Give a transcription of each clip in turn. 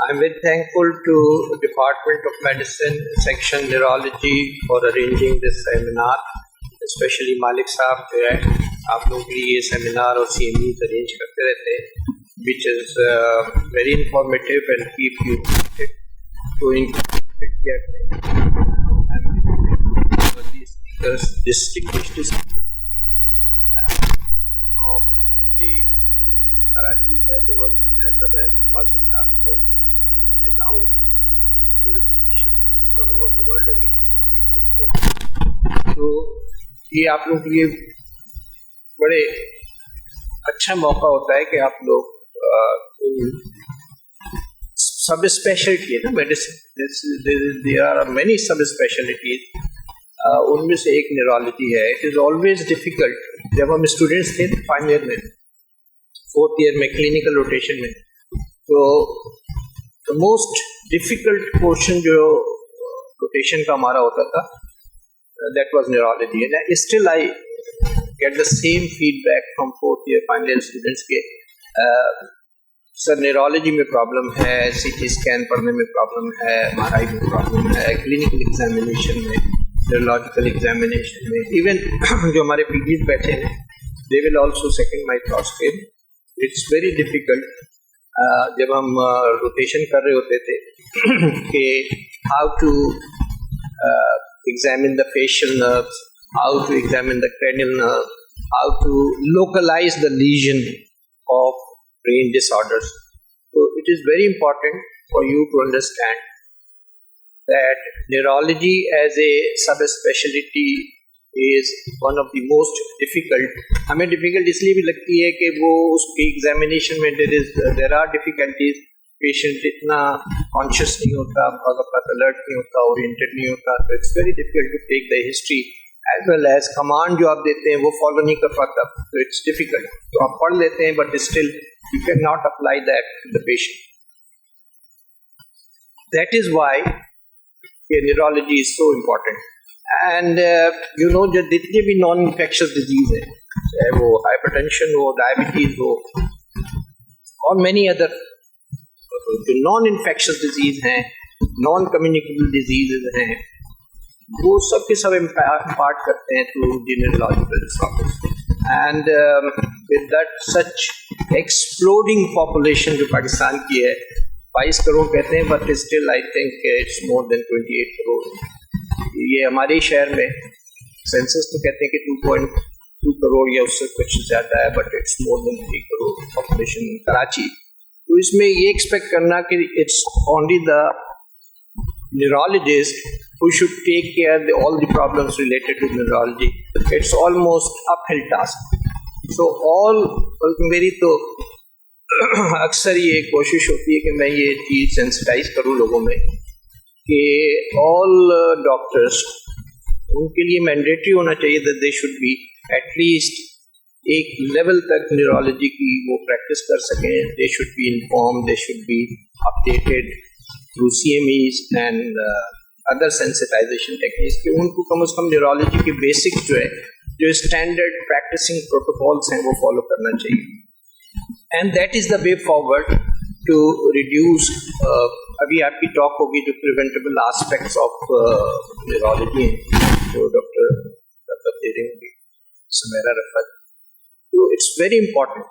I'm very thankful to Department of Medicine, Section Neurology for arranging this seminar, especially Malik साहब जो है आप लोगों के लिए ये सेमिनार और CME अरेंज करते रहते हैं, which is very informative and keep you to get these speakers, distinguished speakers from the Karachi as well as Wasi साहब को renowned physician all over the world अभी recently। तो ये आप लोग के लिए बड़े अच्छा मौका होता है कि आप लोग सब स्पेशलिटी है ना मेडिसिन, देयर आर मेनी सब स्पेशलिटीज, उनमें से एक न्यूरोलॉजी है। It is always difficult. जब हम स्टूडेंट्स थे फाइनल ईयर में, फोर्थ ईयर में, क्लिनिकल रोटेशन में, तो द मोस्ट डिफिकल्ट पोर्शन जो रोटेशन का हमारा होता था that was neurology. And still I get the same feedback from fourth year final year students के, सर न्यूरोलॉजी में प्रॉब्लम है, CT स्कैन पढ़ने में प्रॉब्लम है, MRI में प्रॉब्लम है, क्लिनिकल एग्जामिनेशन में, न्यूरोलॉजिकल एग्जामिनेशन में, इवन जो हमारे PGs बैठे हैं they will also second my thoughts के इट्स वेरी डिफिकल्ट। जब हम रोटेशन कर रहे होते थे कि how to examine the facial nerves, how to examine the cranial nerve, how to localize the lesion of brain disorders. So it is very important for you to understand that neurology as a subspecialty is one of the most difficult. हमें difficult इसलिए भी लगती है कि वो उसके examination में there are difficulties, patient इतना कॉन्शियस नहीं होता, बहुत अलर्ट नहीं होता, ओरिएंटेड नहीं होता, तो it's very difficult to take the history as well as command जो आप देते हैं वो फॉलो नहीं कर पाता, तो इट्स डिफिकल्ट। तो आप पढ़ लेते हैं but still you can not apply that to the patient. That is why neurology is so important. And you know जो जितने भी नॉन इन्फेक्शियस डिजीज हैं, चाहे वो हाइपरटेंशन हो, डायबिटीज हो और मैनी अदर जो नॉन इन्फेक्शियस डिजीज हैं, नॉन कम्युनिकेबल डिजीजेज हैं, वो सब के सब इम्पार्ट करते हैं through the neurological disorders. And with that such exploding population जो पाकिस्तान की है, 22 करोड़ कहते हैं but still I think it's more than 28 crore. ये हमारे शहर में सेंसस तो कहते हैं कि 2.2 करोड़ या उससे कुछ ज़्यादा है, but it's more than 3 crore population in Karachi. तो इसमें ये एक्सपेक्ट करना कि it's only the neurologist who should take care of all the problems related to neurology, it's almost uphill task. So all मेरी तो अक्सर ये कोशिश होती है कि मैं ये चीज़ सेंसिटाइज करूँ लोगों में कि ऑल डॉक्टर्स, उनके लिए मैंडेटरी होना चाहिए that they should be at least एक लेवल तक न्यूरोलॉजी की वो प्रैक्टिस कर सकें। They should be informed, they should be updated through CMEs and other sensitisation techniques कि उनको कम से कम न्यूरोलॉजी के बेसिक्स जो है, जो स्टैंडर्ड प्रैक्टिसिंग प्रोटोकॉल्स हैं, वो फॉलो करना चाहिए। And that is the way forward to reduce. अभी आपकी टॉक होगी जो प्रिवेंटेबल एस्पेक्ट्स ऑफ न्यूरोलॉजी हैं, जो डॉक्टर रफत दे रही होंगी, सुमेरा रफत। तो इट्स वेरी इम्पॉर्टेंट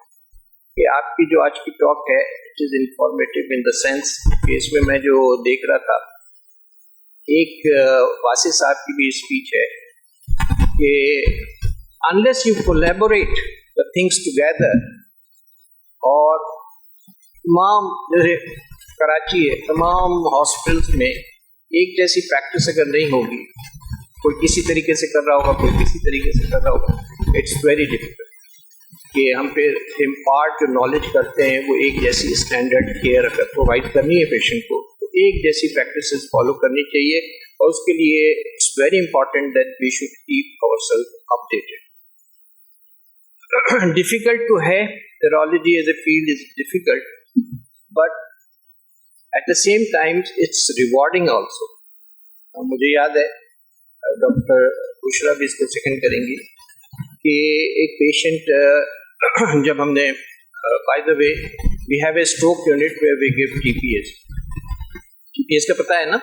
कि आपकी जो आज की टॉक है it is informative in the sense कि इसमें मैं जो देख रहा था, एक वासी साहब की भी स्पीच है कि unless you collaborate the things together, और तमाम जैसे कराची है, तमाम हॉस्पिटल्स में एक जैसी प्रैक्टिस अगर नहीं होगी, कोई किसी तरीके से कर रहा होगा, कोई किसी तरीके से कर रहा होगा, इट्स वेरी डिफिकल्ट कि हम फिर इम्पार्ट जो नॉलेज करते हैं वो एक जैसी स्टैंडर्ड केयर अगर प्रोवाइड करनी है पेशेंट को, एक जैसी प्रैक्टिसेस फॉलो करनी चाहिए। और उसके लिए it's very important that we should keep ourself updated. Difficult तो है, neurology as a field is difficult, but at the same time it's rewarding also. मुझे याद है डॉक्टर बुशरा भी इसको सेकंड करेंगी कि एक पेशेंट जब हमने by the way we have a stroke unit where we give TPS, EPS का पता है ना,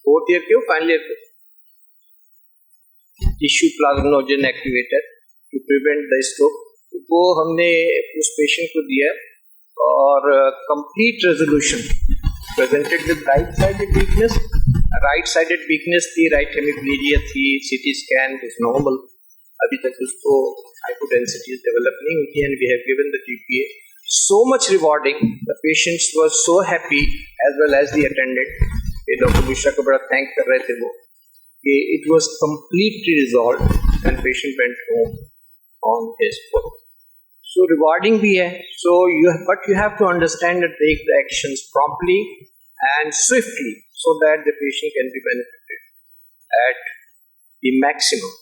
4th ईयर के हो, फाइनल ईयर के? Tissue plasminogen activator to prevent the stroke, वो हमने उस पेशेंट को दिया और complete resolution presented with right sided weakness थी, राइट हेमिप्लीजिया थी, सीटी स्कैन इज नॉर्मल, अभी तक उसको हाइपोटेंसिटी डेवलप नहीं हुई थी, and we have given the TPA. So much rewarding, the patients were so happy as well as the attendant. ये doctor Mishra को बड़ा थैंक कर रहे थे वो कि it was completely resolved and patient went home on his own. So rewarding भी है, so but you have to understand and take the actions promptly and swiftly so that the patient can be benefited at the maximum.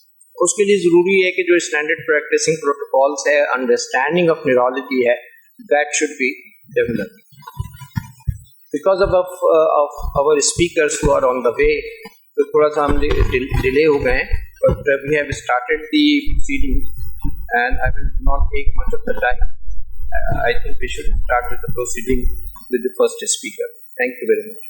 उसके लिए ज़रूरी है कि जो standard practising protocols है, understanding of neurology है, that should be developed. Because of our speakers who are on the way, तो थोड़ा सा हम डिले हो गए हैं, but we have started the proceeding and I will not take much of the time. I think we should start with the proceeding with the first speaker. Thank you very much.